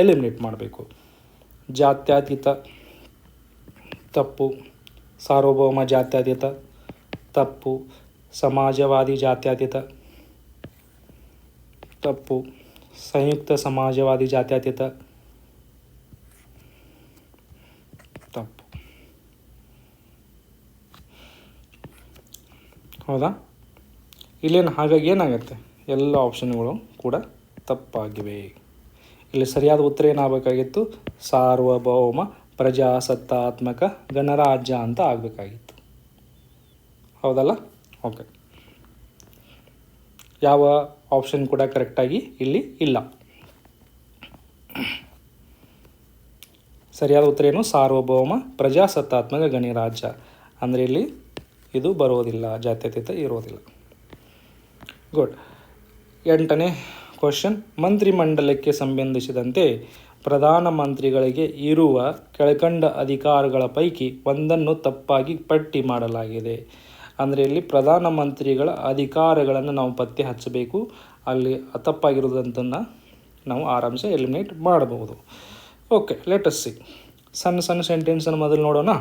ಎಲಿಮಿನೇಟ್ ಮಾಡಬೇಕು. ಜಾತ್ಯತೀತ ತಪ್ಪು, ಸಾರ್ವಭೌಮ ಜಾತ್ಯತೀತ ತಪ್ಪು, ಸಮಾಜವಾದಿ ಜಾತ್ಯತೀತ ತಪ್ಪು, ಸಂಯುಕ್ತ ಸಮಾಜವಾದಿ ಜಾತ್ಯತೀತ ತಪ್ಪು. ಹೌದಾ? ಹಾಗಾಗಿ ಏನಾಗುತ್ತೆ? ಎಲ್ಲ ಆಪ್ಷನ್ಗಳು ಕೂಡ ತಪ್ಪಾಗಿವೆ. ಇಲ್ಲಿ ಸರಿಯಾದ ಉತ್ತರ ಏನಾಗಬೇಕಾಗಿತ್ತು? ಸಾರ್ವಭೌಮ ಪ್ರಜಾಸತ್ತಾತ್ಮಕ ಗಣರಾಜ್ಯ ಅಂತ ಆಗಬೇಕಾಗಿತ್ತು. ಹೌದಲ್ಲ? ಓಕೆ. ಯಾವ ಆಪ್ಷನ್ ಕೂಡ ಕರೆಕ್ಟಾಗಿ ಇಲ್ಲಿ ಇಲ್ಲ. ಸರಿಯಾದ ಉತ್ತರ ಏನು? ಸಾರ್ವಭೌಮ ಪ್ರಜಾಸತ್ತಾತ್ಮಕ ಗಣರಾಜ್ಯ. ಅಂದರೆ ಇಲ್ಲಿ ಇದು ಬರೋದಿಲ್ಲ, ಜಾತ್ಯತೀತ ಇರೋದಿಲ್ಲ. ಗುಡ್. 8ನೇ ಕ್ವಶನ್. ಮಂತ್ರಿಮಂಡಲಕ್ಕೆ ಸಂಬಂಧಿಸಿದಂತೆ ಪ್ರಧಾನಮಂತ್ರಿಗಳಿಗೆ ಇರುವ ಕೆಳಕಂಡ ಅಧಿಕಾರಗಳ ಪೈಕಿ ಒಂದನ್ನು ತಪ್ಪಾಗಿ ಪಟ್ಟಿ ಮಾಡಲಾಗಿದೆ. ಅಂದರೆ ಇಲ್ಲಿ ಪ್ರಧಾನಮಂತ್ರಿಗಳ ಅಧಿಕಾರಗಳನ್ನು ನಾವು ಪತ್ತೆ ಹಚ್ಚಬೇಕು. ಅಲ್ಲಿ ತಪ್ಪಾಗಿರೋದಂತನ್ನು ನಾವು ಆರಾಮ್ಸೆ ಎಲಿಮಿನೇಟ್ ಮಾಡಬಹುದು. Okay, let us see. ಸಣ್ಣ ಸೆಂಟೆನ್ಸನ್ನು ಮೊದಲು ನೋಡೋಣ.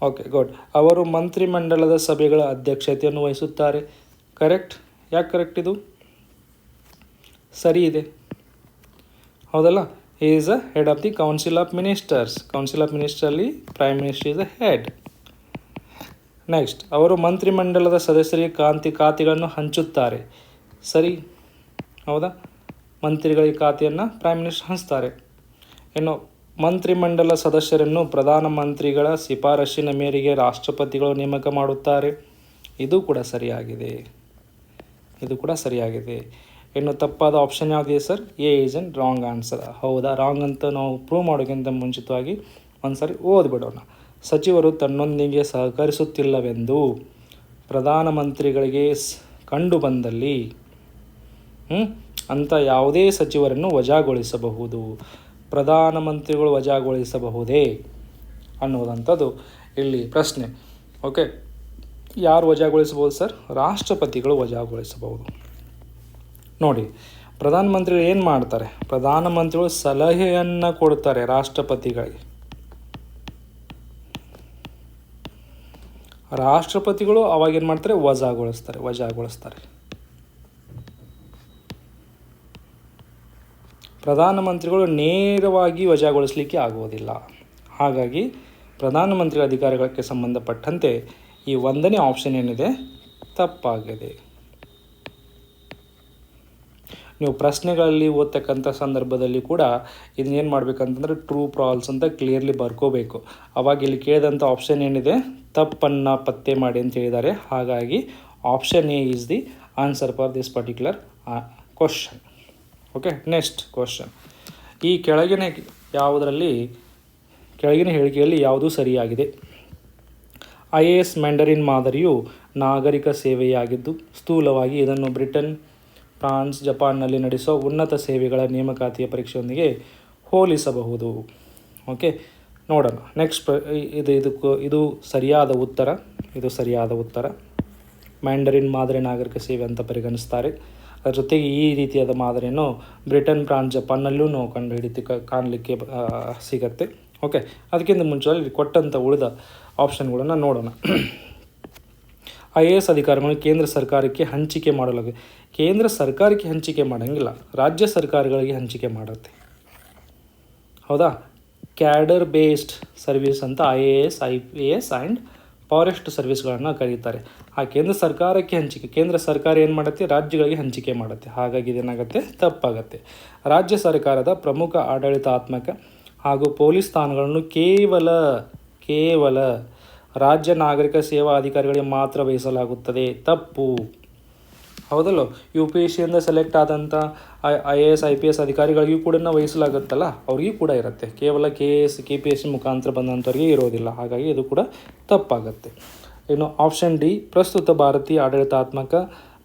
Okay, good. ಅವರು ಮಂತ್ರಿಮಂಡಲದ ಸಭೆಗಳ ಅಧ್ಯಕ್ಷತೆಯನ್ನು ವಹಿಸುತ್ತಾರೆ. ಕರೆಕ್ಟ್. ಯಾಕೆ ಕರೆಕ್ಟ್ ಇದು? ಸರಿ ಇದೆ, ಹೌದಲ್ಲ? He is a head of the council of ministers. Council of ಮಿನಿಸ್ಟರ್ಲಿ prime minister is a head. Next, ಅವರು ಮಂತ್ರಿಮಂಡಲದ ಸದಸ್ಯರಿಗೆ ಖಾತೆಗಳನ್ನು ಹಂಚುತ್ತಾರೆ. ಸರಿ, ಹೌದಾ? ಮಂತ್ರಿಗಳಿಗೆ ಖಾತೆಯನ್ನು ಪ್ರೈಮ್ ಮಿನಿಸ್ಟರ್ ಹಂಚ್ತಾರೆ. ಇನ್ನು ಮಂತ್ರಿಮಂಡಲ ಸದಸ್ಯರನ್ನು ಪ್ರಧಾನಮಂತ್ರಿಗಳ ಶಿಫಾರಸ್ಸಿನ ಮೇರೆಗೆ ರಾಷ್ಟ್ರಪತಿಗಳು ನೇಮಕ ಮಾಡುತ್ತಾರೆ. ಇದು ಕೂಡ ಸರಿಯಾಗಿದೆ. ಇನ್ನು ತಪ್ಪಾದ ಆಪ್ಷನ್ ಯಾವುದಿದೆ sir? A is N wrong answer. ಹೌದಾ? ರಾಂಗ್ ಅಂತ ನಾವು ಪ್ರೂವ್ ಮಾಡೋಕ್ಕಿಂತ ಮುಂಚಿತವಾಗಿ ಒಂದು ಸಾರಿ ಓದ್ಬಿಡೋಣ. ಸಚಿವರು ತನ್ನೊಂದಿಗೆ ಸಹಕರಿಸುತ್ತಿಲ್ಲವೆಂದು ಪ್ರಧಾನಮಂತ್ರಿಗಳಿಗೆ ಕಂಡು ಬಂದಲ್ಲಿ ಅಂಥ ಯಾವುದೇ ಸಚಿವರನ್ನು ವಜಾಗೊಳಿಸಬಹುದು. ಪ್ರಧಾನಮಂತ್ರಿಗಳು ವಜಾಗೊಳಿಸಬಹುದೇ ಅನ್ನೋದಂಥದ್ದು ಇಲ್ಲಿ ಪ್ರಶ್ನೆ. ಓಕೆ, ಯಾರು ವಜಾಗೊಳಿಸಬಹುದು ಸರ್? ರಾಷ್ಟ್ರಪತಿಗಳು ವಜಾಗೊಳಿಸಬಹುದು. ನೋಡಿ, ಪ್ರಧಾನಮಂತ್ರಿಗಳು ಏನು ಮಾಡ್ತಾರೆ? ಪ್ರಧಾನಮಂತ್ರಿಗಳು ಸಲಹೆಯನ್ನು ಕೊಡ್ತಾರೆ ರಾಷ್ಟ್ರಪತಿಗಳಿಗೆ. ರಾಷ್ಟ್ರಪತಿಗಳು ಅವಾಗೇನು ಮಾಡ್ತಾರೆ? ವಜಾಗೊಳಿಸ್ತಾರೆ. ಪ್ರಧಾನಮಂತ್ರಿಗಳು ನೇರವಾಗಿ ವಜಾಗೊಳಿಸಲಿಕ್ಕೆ ಆಗುವುದಿಲ್ಲ. ಹಾಗಾಗಿ ಪ್ರಧಾನಮಂತ್ರಿಗಳ ಅಧಿಕಾರಗಳಿಗೆ ಸಂಬಂಧಪಟ್ಟಂತೆ ಈ 1ನೇ ಆಪ್ಷನ್ ಏನಿದೆ ತಪ್ಪಾಗಿದೆ. ನೀವು ಪ್ರಶ್ನೆಗಳಲ್ಲಿ ಓದ್ತಕ್ಕಂಥ ಸಂದರ್ಭದಲ್ಲಿ ಕೂಡ ಇದನ್ನೇನು ಮಾಡಬೇಕಂತಂದರೆ ಟ್ರೂ ಫಾಲ್ಸ್ ಅಂತ ಕ್ಲಿಯರ್ಲಿ ಬರ್ಕೋಬೇಕು. ಅವಾಗ ಇಲ್ಲಿ ಕೇಳಿದಂಥ ಆಪ್ಷನ್ ಏನಿದೆ ತಪ್ಪನ್ನು ಪತ್ತೆ ಮಾಡಿ ಅಂತ ಹೇಳಿದ್ದಾರೆ. ಹಾಗಾಗಿ option A is the answer for this particular question. Okay, next question. ಈ ಕೆಳಗಿನ ಹೇಳಿಕೆಯಲ್ಲಿ ಯಾವುದು ಸರಿಯಾಗಿದೆ? IAS ಮ್ಯಾಂಡರಿನ್ ಮಾದರಿಯು ನಾಗರಿಕ ಸೇವೆಯಾಗಿದ್ದು ಸ್ಥೂಲವಾಗಿ ಇದನ್ನು ಬ್ರಿಟನ್, ಫ್ರಾನ್ಸ್, ಜಪಾನ್ನಲ್ಲಿ ನಡೆಸುವ ಉನ್ನತ ಸೇವೆಗಳ ನೇಮಕಾತಿಯ ಪರೀಕ್ಷೆಯೊಂದಿಗೆ ಹೋಲಿಸಬಹುದು. ಓಕೆ, ನೋಡೋಣ. ನೆಕ್ಸ್ಟ್ ಇದು ಸರಿಯಾದ ಉತ್ತರ. ಮ್ಯಾಂಡರಿನ್ ಮಾದರಿ ನಾಗರಿಕ ಸೇವೆ ಅಂತ ಪರಿಗಣಿಸ್ತಾರೆ. ಅದರ ಜೊತೆಗೆ ಈ ರೀತಿಯಾದ ಮಾದರಿಯನ್ನು ಬ್ರಿಟನ್, ಫ್ರಾನ್ಸ್, ಜಪಾನ್ನಲ್ಲೂ ನಾವು ಕಾಣಲಿಕ್ಕೆ ಸಿಗತ್ತೆ. ಓಕೆ, ಅದಕ್ಕಿಂತ ಮುಂಚೆ ಕೊಟ್ಟಂಥ ಉಳಿದ ಆಪ್ಷನ್ಗಳನ್ನು ನೋಡೋಣ. IAS ಅಧಿಕಾರಗಳನ್ನು ಕೇಂದ್ರ ಸರ್ಕಾರಕ್ಕೆ ಹಂಚಿಕೆ ಮಾಡಲಾಗಿದೆ. ಕೇಂದ್ರ ಸರ್ಕಾರಕ್ಕೆ ಹಂಚಿಕೆ ಮಾಡೋಂಗಿಲ್ಲ, ರಾಜ್ಯ ಸರ್ಕಾರಗಳಿಗೆ ಹಂಚಿಕೆ ಮಾಡುತ್ತೆ. ಹೌದಾ? ಕ್ಯಾಡರ್ ಬೇಸ್ಡ್ ಸರ್ವಿಸ್ ಅಂತ IAS, IPS ಆ್ಯಂಡ್ ಫಾರೆಸ್ಟ್ ಸರ್ವಿಸ್ಗಳನ್ನು ಕರೀತಾರೆ. ಆ ಕೇಂದ್ರ ಸರ್ಕಾರಕ್ಕೆ ಹಂಚಿಕೆ, ಕೇಂದ್ರ ಸರ್ಕಾರ ಏನು ಮಾಡುತ್ತೆ? ರಾಜ್ಯಗಳಿಗೆ ಹಂಚಿಕೆ ಮಾಡುತ್ತೆ. ಹಾಗಾಗಿ ಇದೇನಾಗುತ್ತೆ? ತಪ್ಪಾಗುತ್ತೆ. ರಾಜ್ಯ ಸರ್ಕಾರದ ಪ್ರಮುಖ ಆಡಳಿತಾತ್ಮಕ ಹಾಗೂ ಪೊಲೀಸ್ ಸ್ಥಾನಗಳನ್ನು ಕೇವಲ ರಾಜ್ಯ ನಾಗರಿಕ ಸೇವಾ ಅಧಿಕಾರಿಗಳಿಗೆ ಮಾತ್ರ ವಹಿಸಲಾಗುತ್ತದೆ. ತಪ್ಪು, ಹೌದಲ್ಲೋ? UPSCಯಿಂದ ಸೆಲೆಕ್ಟ್ ಆದಂಥ IAS, IPS ಅಧಿಕಾರಿಗಳಿಗೂ ಕೂಡ ವಹಿಸಲಾಗುತ್ತಲ್ಲ, ಅವ್ರಿಗೂ ಕೂಡ ಇರುತ್ತೆ. ಕೇವಲ KPSC ಮುಖಾಂತರ ಬಂದಂಥವ್ರಿಗೆ ಇರೋದಿಲ್ಲ. ಹಾಗಾಗಿ ಇದು ಕೂಡ ತಪ್ಪಾಗುತ್ತೆ. ಇನ್ನು ಆಪ್ಷನ್ ಡಿ, ಪ್ರಸ್ತುತ ಭಾರತೀಯ ಆಡಳಿತಾತ್ಮಕ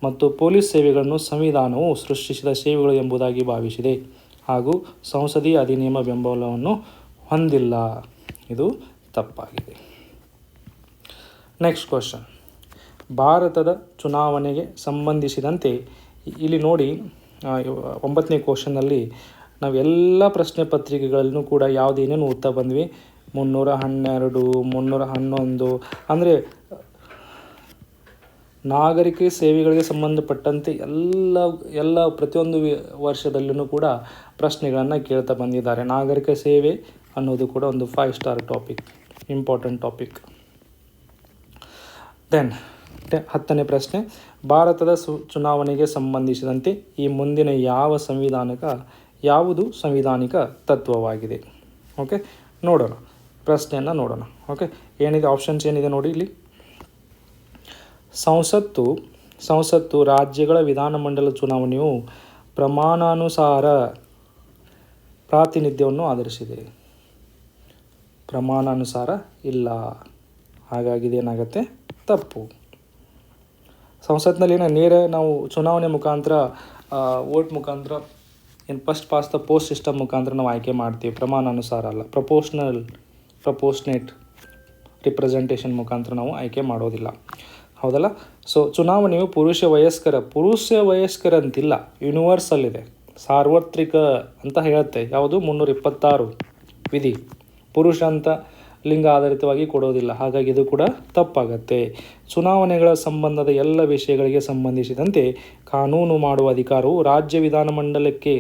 ಮತ್ತು ಪೊಲೀಸ್ ಸೇವೆಗಳನ್ನು ಸಂವಿಧಾನವು ಸೃಷ್ಟಿಸಿದ ಸೇವೆಗಳು ಎಂಬುದಾಗಿ ಭಾವಿಸಿದೆ ಹಾಗೂ ಸಂಸದೀಯ ಅಧಿನಿಯಮ ಬೆಂಬಲವನ್ನು ಹೊಂದಿಲ್ಲ. ಇದು ತಪ್ಪಾಗಿದೆ. Next question. ಭಾರತದ ಚುನಾವಣೆಗೆ ಸಂಬಂಧಿಸಿದಂತೆ ಇಲ್ಲಿ ನೋಡಿ, 9ನೇ ಕ್ವಶನ್ನಲ್ಲಿ ನಾವು ಎಲ್ಲ ಪ್ರಶ್ನೆ ಪತ್ರಿಕೆಗಳನ್ನು ಕೂಡ ಯಾವುದೇನೇನು ಓದ್ತಾ ಬಂದ್ವಿ, 312, 311 ಅಂದರೆ ನಾಗರಿಕ ಸೇವೆಗಳಿಗೆ ಸಂಬಂಧಪಟ್ಟಂತೆ ಎಲ್ಲ ಪ್ರತಿಯೊಂದು ವರ್ಷದಲ್ಲೂ ಕೂಡ ಪ್ರಶ್ನೆಗಳನ್ನು ಕೇಳ್ತಾ ಬಂದಿದ್ದಾರೆ. ನಾಗರಿಕ ಸೇವೆ ಅನ್ನೋದು ಕೂಡ ಒಂದು 5 star topic, important topic. Then 10ನೇ ಪ್ರಶ್ನೆ. ಭಾರತದ ಚುನಾವಣೆಗೆ ಸಂಬಂಧಿಸಿದಂತೆ ಈ ಮುಂದಿನ ಯಾವುದು ಸಂವಿಧಾನಿಕ ತತ್ವವಾಗಿದೆ? ಓಕೆ, ನೋಡೋಣ, ಪ್ರಶ್ನೆಯನ್ನು ನೋಡೋಣ. ಓಕೆ, ಏನಿದೆ ಆಪ್ಷನ್ಸ್ ಏನಿದೆ ನೋಡಿ ಇಲ್ಲಿ. ಸಂಸತ್ತು ರಾಜ್ಯಗಳ ವಿಧಾನಮಂಡಲ ಚುನಾವಣೆಯು ಪ್ರಮಾಣಾನುಸಾರ ಪ್ರಾತಿನಿಧ್ಯವನ್ನು ಆಧರಿಸಿದೆ. ಪ್ರಮಾಣಾನುಸಾರ ಇಲ್ಲ, ಹಾಗಾಗಿ ಇದೇನಾಗುತ್ತೆ? ತಪ್ಪು. ಸಂಸತ್ನಲ್ಲಿ ನೇರ ನಾವು ಚುನಾವಣೆ ಮುಖಾಂತರ ವೋಟ್ ಮುಖಾಂತರ first pass the post system ಮುಖಾಂತರ ನಾವು ಆಯ್ಕೆ ಮಾಡ್ತೀವಿ. ಪ್ರಮಾಣಾನುಸಾರ ಅಲ್ಲ, ಪ್ರಪೋರ್ಷನೇಟ್ ರಿಪ್ರೆಸೆಂಟೇಷನ್ ಮುಖಾಂತರ ನಾವು ಆಯ್ಕೆ ಮಾಡೋದಿಲ್ಲ. ಹೌದಲ್ಲ? ಸೊ ಚುನಾವಣೆಯು ಪುರುಷ ವಯಸ್ಕರ ಅಂತಿಲ್ಲ, ಯೂನಿವರ್ಸಲ್ ಇದೆ. ಸಾರ್ವತ್ರಿಕ ಅಂತ ಹೇಳುತ್ತೆ. ಯಾವುದು 326 ವಿಧಿ. ಪುರುಷ ಅಂತ ಲಿಂಗ ಆಧಾರಿತವಾಗಿ ಕೊಡೋದಿಲ್ಲ, ಹಾಗಾಗಿ ಇದು ಕೂಡ ತಪ್ಪಾಗತ್ತೆ. ಚುನಾವಣೆಗಳ ಸಂಬಂಧದ ಎಲ್ಲ ವಿಷಯಗಳಿಗೆ ಸಂಬಂಧಿಸಿದಂತೆ ಕಾನೂನು ಮಾಡುವ ಅಧಿಕಾರವು ರಾಜ್ಯ ವಿಧಾನಮಂಡಲಕ್ಕೆ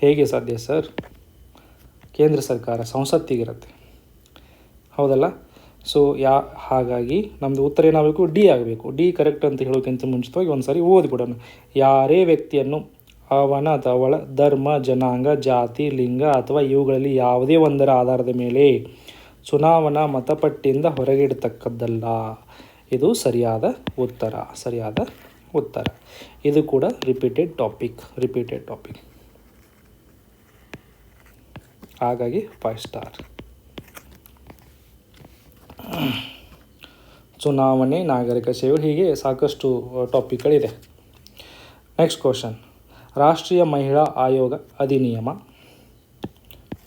ಹೇಗೆ ಸಾಧ್ಯ ಸರ್? ಕೇಂದ್ರ ಸರ್ಕಾರ ಸಂಸತ್ತಿಗಿರುತ್ತೆ, ಹೌದಲ್ಲ? ಸೊ ಹಾಗಾಗಿ ನಮ್ಮದು ಉತ್ತರ ಏನಾಗಬೇಕು? ಡಿ ಆಗಬೇಕು. ಡಿ ಕರೆಕ್ಟ್ ಅಂತ ಹೇಳೋಕ್ಕಿಂತ ಮುಂಚಿತವಾಗಿ ಒಂದು ಸಾರಿ ಓದಿಬಿಡೋಣ. ಯಾರೇ ವ್ಯಕ್ತಿಯನ್ನು ಅವನ ಅಥವಾ ಅವಳ ಧರ್ಮ, ಜನಾಂಗ, ಜಾತಿ, ಲಿಂಗ ಅಥವಾ ಇವುಗಳಲ್ಲಿ ಯಾವುದೇ ಒಂದರ ಆಧಾರದ ಮೇಲೆ ಚುನಾವಣಾ ಮತಪಟ್ಟಿಯಿಂದ ಹೊರಗಿಡತಕ್ಕದ್ದಲ್ಲ. ಇದು ಸರಿಯಾದ ಉತ್ತರ. ಇದು ಕೂಡ ರಿಪೀಟೆಡ್ ಟಾಪಿಕ್. ಹಾಗಾಗಿ 5 ಸ್ಟಾರ್. ಚುನಾವಣೆ, ನಾಗರಿಕ ಸೇವೆ, ಹೀಗೆ ಸಾಕಷ್ಟು ಟಾಪಿಕ್ಗಳಿದೆ. Next question. ರಾಷ್ಟ್ರೀಯ ಮಹಿಳಾ ಆಯೋಗ ಅಧಿನಿಯಮ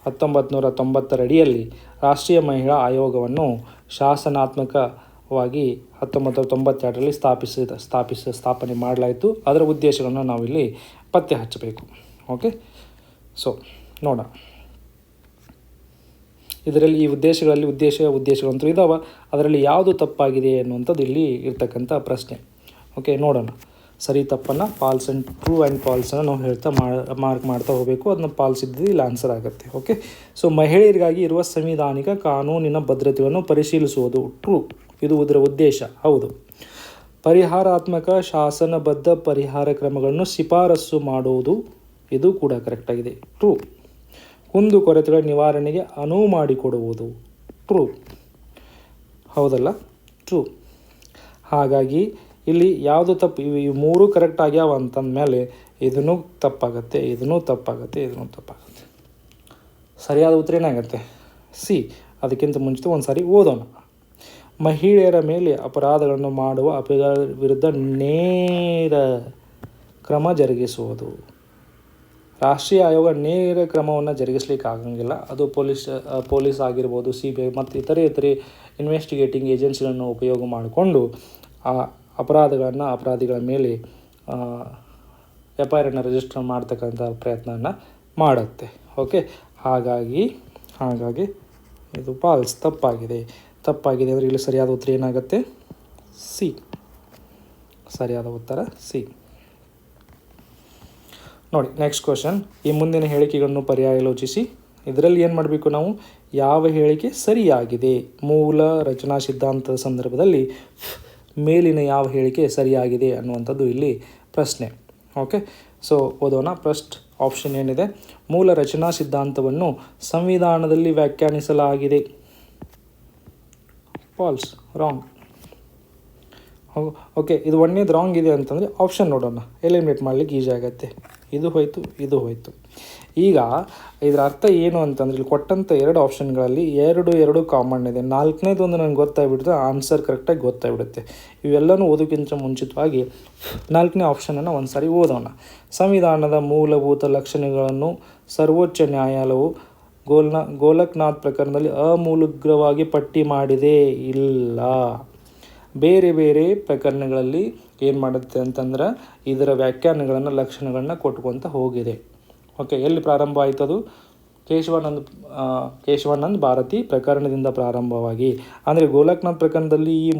1990 ಅಡಿಯಲ್ಲಿ ರಾಷ್ಟ್ರೀಯ ಮಹಿಳಾ ಆಯೋಗವನ್ನು ಶಾಸನಾತ್ಮಕವಾಗಿ 1992ರಲ್ಲಿ ಸ್ಥಾಪನೆ ಮಾಡಲಾಯಿತು. ಅದರ ಉದ್ದೇಶಗಳನ್ನು ನಾವಿಲ್ಲಿ ಪತ್ತೆ ಹಚ್ಚಬೇಕು. ಓಕೆ, ಸೊ ನೋಡೋಣ. ಇದರಲ್ಲಿ ಈ ಉದ್ದೇಶಗಳಂತೂ ಇದ್ದಾವೆ. ಅದರಲ್ಲಿ ಯಾವುದು ತಪ್ಪಾಗಿದೆ ಅನ್ನುವಂಥದ್ದು ಇಲ್ಲಿ ಇರ್ತಕ್ಕಂಥ ಪ್ರಶ್ನೆ. ಓಕೆ, ನೋಡೋಣ. ಸರಿ ತಪ್ಪನ್ನು, ಫಾಲ್ಸ್ ಆ್ಯಂಡ್ ಟ್ರೂ ಆ್ಯಂಡ್ ಫಾಲ್ಸನ್ನು ನಾವು ಹೇಳ್ತಾ ಮಾರ್ಕ್ ಮಾಡ್ತಾ ಹೋಗಬೇಕು. ಅದನ್ನ ಫಾಲ್ಸ್ ಇದ್ದಿದ್ದು ಇಲ್ಲಿ ಆನ್ಸರ್ ಆಗುತ್ತೆ. ಓಕೆ, ಸೊ ಮಹಿಳೆಯರಿಗಾಗಿ ಇರುವ ಸಂವಿಧಾನಿಕ ಕಾನೂನಿನ ಭದ್ರತೆಯನ್ನು ಪರಿಶೀಲಿಸುವುದು ಟ್ರೂ. ಇದು ಇದರ ಉದ್ದೇಶ. ಹೌದು. ಪರಿಹಾರಾತ್ಮಕ ಶಾಸನಬದ್ಧ ಪರಿಹಾರ ಕ್ರಮಗಳನ್ನು ಶಿಫಾರಸು ಮಾಡುವುದು, ಇದು ಕೂಡ ಕರೆಕ್ಟಾಗಿದೆ. ಟ್ರೂ. ಕುಂದುಕೊರತೆಗಳ ನಿವಾರಣೆಗೆ ಅನುವು ಮಾಡಿಕೊಡುವುದು. ಟ್ರೂ, ಹೌದಲ್ಲ? ಟ್ರೂ. ಹಾಗಾಗಿ ಇಲ್ಲಿ ಯಾವುದು ತಪ್ಪು? ಇವು ಮೂರು ಕರೆಕ್ಟ್ ಆಗ್ಯಾವ ಅಂತಂದಮೇಲೆ ಇದನ್ನು ತಪ್ಪಾಗತ್ತೆ. ಸರಿಯಾದ ಉತ್ತರ ಏನಾಗುತ್ತೆ? ಸಿ. ಅದಕ್ಕಿಂತ ಮುಂಚಿತ ಒಂದು ಸಾರಿ ಓದೋಣ. ಮಹಿಳೆಯರ ಮೇಲೆ ಅಪರಾಧಗಳನ್ನು ಮಾಡುವ ಅಪರಾಧ ವಿರುದ್ಧ ನೇರ ಕ್ರಮ ಜರುಗಿಸುವುದು. ರಾಷ್ಟ್ರೀಯ ಆಯೋಗ ನೇರ ಕ್ರಮವನ್ನು ಜರುಗಿಸ್ಲಿಕ್ಕೆ ಆಗಂಗಿಲ್ಲ. ಅದು ಪೊಲೀಸ್ ಆಗಿರ್ಬೋದು, CBI ಮತ್ತು ಇತರೆ ಇನ್ವೆಸ್ಟಿಗೇಟಿಂಗ್ ಏಜೆನ್ಸಿಗಳನ್ನು ಉಪಯೋಗ ಮಾಡಿಕೊಂಡು ಆ ಅಪರಾಧಿಗಳ ಮೇಲೆ FIR ರಿಜಿಸ್ಟರ್ ಮಾಡ್ತಕ್ಕಂಥ ಪ್ರಯತ್ನವನ್ನು ಮಾಡುತ್ತೆ. ಓಕೆ, ಹಾಗಾಗಿ ಇದು ಫಾಲ್ಸ್, ತಪ್ಪಾಗಿದೆ ಅಂದರೆ ಇಲ್ಲಿ ಸರಿಯಾದ ಉತ್ತರ ಏನಾಗುತ್ತೆ? ಸಿ. ಸರಿಯಾದ ಉತ್ತರ ಸಿ. ನೋಡಿ, ನೆಕ್ಸ್ಟ್ ಕ್ವಶನ್. ಈ ಮುಂದಿನ ಹೇಳಿಕೆಗಳನ್ನು ಪರ್ಯಾಲೋಚಿಸಿ. ಇದರಲ್ಲಿ ಏನು ಮಾಡಬೇಕು ನಾವು? ಯಾವ ಹೇಳಿಕೆ ಸರಿಯಾಗಿದೆ? ಮೂಲ ರಚನಾ ಸಿದ್ಧಾಂತದ ಸಂದರ್ಭದಲ್ಲಿ ಮೇಲಿನ ಯಾವ ಹೇಳಿಕೆ ಸರಿಯಾಗಿದೆ ಅನ್ನುವಂಥದ್ದು ಇಲ್ಲಿ ಪ್ರಶ್ನೆ. ಓಕೆ, ಸೊ ಓದೋಣ. ಫಸ್ಟ್ ಆಪ್ಷನ್ ಏನಿದೆ? ಮೂಲ ರಚನಾ ಸಿದ್ಧಾಂತವನ್ನು ಸಂವಿಧಾನದಲ್ಲಿ ವ್ಯಾಖ್ಯಾನಿಸಲಾಗಿದೆ. Falls, wrong. ಓಕೆ, ಇದು ಒಂದೇದು ರಾಂಗ್ ಇದೆ ಅಂತಂದರೆ ಆಪ್ಷನ್ ನೋಡೋಣ, ಎಲಿಮಿನೇಟ್ ಮಾಡಲಿಕ್ಕೆ ಈಜಿ ಆಗುತ್ತೆ. ಇದು ಹೋಯಿತು. ಈಗ ಇದರ ಅರ್ಥ ಏನು ಅಂತಂದರೆ ಇಲ್ಲಿ ಕೊಟ್ಟಂಥ 2 ಆಪ್ಷನ್ಗಳಲ್ಲಿ ಎರಡು ಕಾಮನ್ ಇದೆ. 4ನೇದು ಒಂದು ನನಗೆ ಗೊತ್ತಾಗ್ಬಿಡುತ್ತೆ, ಆನ್ಸರ್ ಕರೆಕ್ಟಾಗಿ ಗೊತ್ತಾಗ್ಬಿಡುತ್ತೆ. ಇವೆಲ್ಲನೂ ಓದೋಕ್ಕಿಂತ ಮುಂಚಿತವಾಗಿ 4ನೇ ಆಪ್ಷನನ್ನು ಒಂದು ಸಾರಿ ಓದೋಣ. ಸಂವಿಧಾನದ ಮೂಲಭೂತ ಲಕ್ಷಣಗಳನ್ನು ಸರ್ವೋಚ್ಚ ನ್ಯಾಯಾಲಯವು ಗೋಲಕ್ನಾಥ್ ಪ್ರಕರಣದಲ್ಲಿ ಅಮೂಲಗ್ರವಾಗಿ ಪಟ್ಟಿ ಮಾಡಿದೆ. ಇಲ್ಲ, ಬೇರೆ ಪ್ರಕರಣಗಳಲ್ಲಿ ಏನು ಮಾಡುತ್ತೆ ಅಂತಂದ್ರೆ ಇದರ ವ್ಯಾಖ್ಯಾನಗಳನ್ನು, ಲಕ್ಷಣಗಳನ್ನ ಕೊಟ್ಕೊತ ಹೋಗಿದೆ. ಓಕೆ, ಎಲ್ಲಿ ಪ್ರಾರಂಭ ಆಯಿತು? ಅದು ಕೇಶವಾನಂದ್ ಭಾರತಿ ಪ್ರಕರಣದಿಂದ ಪ್ರಾರಂಭವಾಗಿ, ಅಂದರೆ ಗೋಲಕ್ನಾಥ್ ಪ್ರಕರಣದಲ್ಲಿ ಈ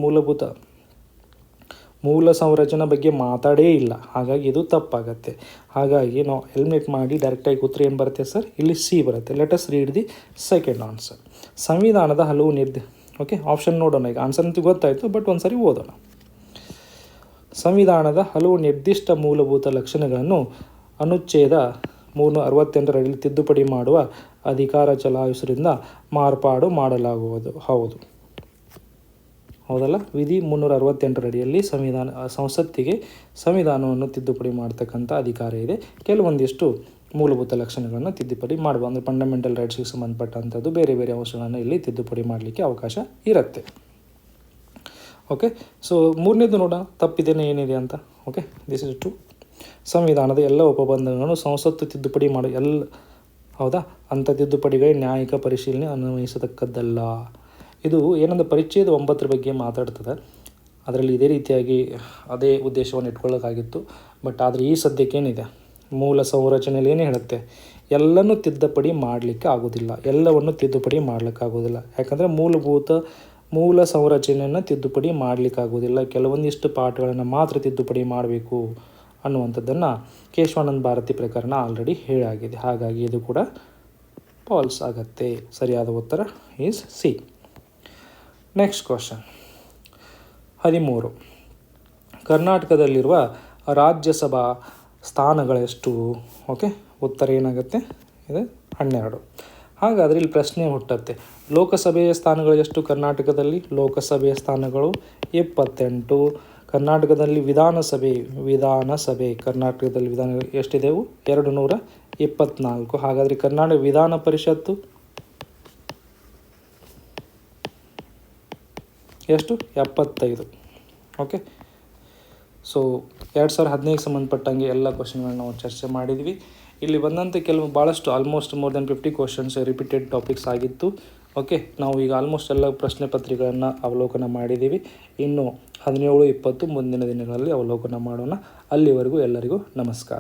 ಮೂಲ ಸಂರಚನೆ ಬಗ್ಗೆ ಮಾತಾಡೇ ಇಲ್ಲ. ಹಾಗಾಗಿ ಇದು ತಪ್ಪಾಗತ್ತೆ. ಹಾಗಾಗಿ ನಾವು ಎಲಿಮಿನೇಟ್ ಮಾಡಿ ಡೈರೆಕ್ಟಾಗಿ ಉತ್ತರ ಏನು ಬರುತ್ತೆ ಸರ್? ಇಲ್ಲಿ ಸಿ ಬರುತ್ತೆ. Let us read the second answer. ಸಂವಿಧಾನದ ಹಲವು ಓಕೆ, ಆಪ್ಷನ್ ನೋಡೋಣ. ಈಗ ಆನ್ಸರ್ ಅಂತೂ ಗೊತ್ತಾಯಿತು, ಬಟ್ ಒಂದು ಸಾರಿ ಓದೋಣ. ಸಂವಿಧಾನದ ಹಲವು ನಿರ್ದಿಷ್ಟ ಮೂಲಭೂತ ಲಕ್ಷಣಗಳನ್ನು ಅನುಚ್ಛೇದ 368ರಲ್ಲಿ ತಿದ್ದುಪಡಿ ಮಾಡುವ ಅಧಿಕಾರ ಚಲಾಯಿಸುವುದರಿಂದ ಮಾರ್ಪಾಡು ಮಾಡಲಾಗುವುದು. ಹೌದಲ್ಲ? ವಿಧಿ 368ರಡಿಯಲ್ಲಿ ಸಂಸತ್ತಿಗೆ ಸಂವಿಧಾನವನ್ನು ತಿದ್ದುಪಡಿ ಮಾಡ್ತಕ್ಕಂಥ ಅಧಿಕಾರ ಇದೆ. ಕೆಲವೊಂದಿಷ್ಟು ಮೂಲಭೂತ ಲಕ್ಷಣಗಳನ್ನು ತಿದ್ದುಪಡಿ ಮಾಡುವ, ಅಂದರೆ ಫಂಡಮೆಂಟಲ್ ರೈಟ್ಸ್ಗೆ ಸಂಬಂಧಪಟ್ಟಂಥದ್ದು ಬೇರೆ ಅಂಶಗಳನ್ನು ಇಲ್ಲಿ ತಿದ್ದುಪಡಿ ಮಾಡಲಿಕ್ಕೆ ಅವಕಾಶ ಇರುತ್ತೆ. ಓಕೆ, ಸೊ 3ನೇದು ನೋಡೋಣ, ತಪ್ಪಿದೇನೆ ಏನಿದೆ ಅಂತ. Okay, this is true. ಸಂವಿಧಾನದ ಎಲ್ಲ ಉಪಬಂಧಗಳನ್ನು ಸಂಸತ್ತು ತಿದ್ದುಪಡಿ ಹೌದಾ? ಅಂಥ ತಿದ್ದುಪಡಿಗಳೇ ನ್ಯಾಯಿಕ ಪರಿಶೀಲನೆ ಅನ್ವಯಿಸತಕ್ಕದ್ದಲ್ಲ. ಇದು ಏನಂದ್ರೆ ಪರಿಚ್ಛೇದ 9 ಬಗ್ಗೆ ಮಾತಾಡ್ತದೆ. ಅದರಲ್ಲಿ ಇದೇ ರೀತಿಯಾಗಿ ಅದೇ ಉದ್ದೇಶವನ್ನು ಇಟ್ಕೊಳ್ಳೋಕ್ಕಾಗಿತ್ತು, ಬಟ್ ಆದರೆ ಈ ಸದ್ಯಕ್ಕೇನಿದೆ, ಮೂಲ ಸಂರಚನೆಯಲ್ಲಿ ಏನು ಹೇಳುತ್ತೆ, ಎಲ್ಲನೂ ತಿದ್ದುಪಡಿ ಮಾಡಲಿಕ್ಕೆ ಆಗೋದಿಲ್ಲ, ಎಲ್ಲವನ್ನು ತಿದ್ದುಪಡಿ ಮಾಡಲಿಕ್ಕಾಗೋದಿಲ್ಲ. ಯಾಕಂದರೆ ಮೂಲ ಸಂರಚನೆಯನ್ನು ತಿದ್ದುಪಡಿ ಮಾಡಲಿಕ್ಕಾಗೋದಿಲ್ಲ, ಕೆಲವೊಂದಿಷ್ಟು ಪಾಠಗಳನ್ನು ಮಾತ್ರ ತಿದ್ದುಪಡಿ ಮಾಡಬೇಕು ಅನ್ನುವಂಥದ್ದನ್ನು ಕೇಶವಾನಂದ ಭಾರತಿ ಪ್ರಕರಣ ಆಲ್ರೆಡಿ ಹೇಳಾಗಿದೆ. ಹಾಗಾಗಿ ಇದು ಕೂಡ ಫಾಲ್ಸ್ ಆಗುತ್ತೆ. ಸರಿಯಾದ ಉತ್ತರ ಈಸ್ ಸಿ. Next question 13. ಕರ್ನಾಟಕದಲ್ಲಿರುವ ರಾಜ್ಯಸಭಾ ಸ್ಥಾನಗಳೆಷ್ಟು? ಓಕೆ, ಉತ್ತರ ಏನಾಗುತ್ತೆ, ಇದು 12. ಹಾಗಾದರೆ ಇಲ್ಲಿ ಪ್ರಶ್ನೆ ಹುಟ್ಟುತ್ತೆ, ಲೋಕಸಭೆಯ ಸ್ಥಾನಗಳು ಎಷ್ಟು ಕರ್ನಾಟಕದಲ್ಲಿ? ಲೋಕಸಭೆಯ ಸ್ಥಾನಗಳು 28. ಕರ್ನಾಟಕದಲ್ಲಿ ವಿಧಾನಸಭೆ ಕರ್ನಾಟಕದಲ್ಲಿ ಎಷ್ಟಿದೆವು? 224. ಹಾಗಾದರೆ ಕರ್ನಾಟಕ ವಿಧಾನ ಪರಿಷತ್ತು ಎಷ್ಟು? 75. ಓಕೆ, ಸೊ 2015 ಸಂಬಂಧಪಟ್ಟಂಗೆ ಎಲ್ಲ ಕ್ವಶನ್ಗಳನ್ನ ನಾವು ಚರ್ಚೆ ಮಾಡಿದ್ವಿ. ಇಲ್ಲಿ ಬಂದಂತೆ ಭಾಳಷ್ಟು almost more than 50 questions repeated topics ಆಗಿತ್ತು. ಓಕೆ, ನಾವು ಈಗ ಆಲ್ಮೋಸ್ಟ್ ಎಲ್ಲ ಪ್ರಶ್ನೆ ಪತ್ರಿಕೆಗಳನ್ನು ಅವಲೋಕನ ಮಾಡಿದ್ದೀವಿ. ಇನ್ನು 17, 20 ಮುಂದಿನ ದಿನಗಳಲ್ಲಿ ಅವಲೋಕನ ಮಾಡೋಣ. ಅಲ್ಲಿವರೆಗೂ ಎಲ್ಲರಿಗೂ ನಮಸ್ಕಾರ.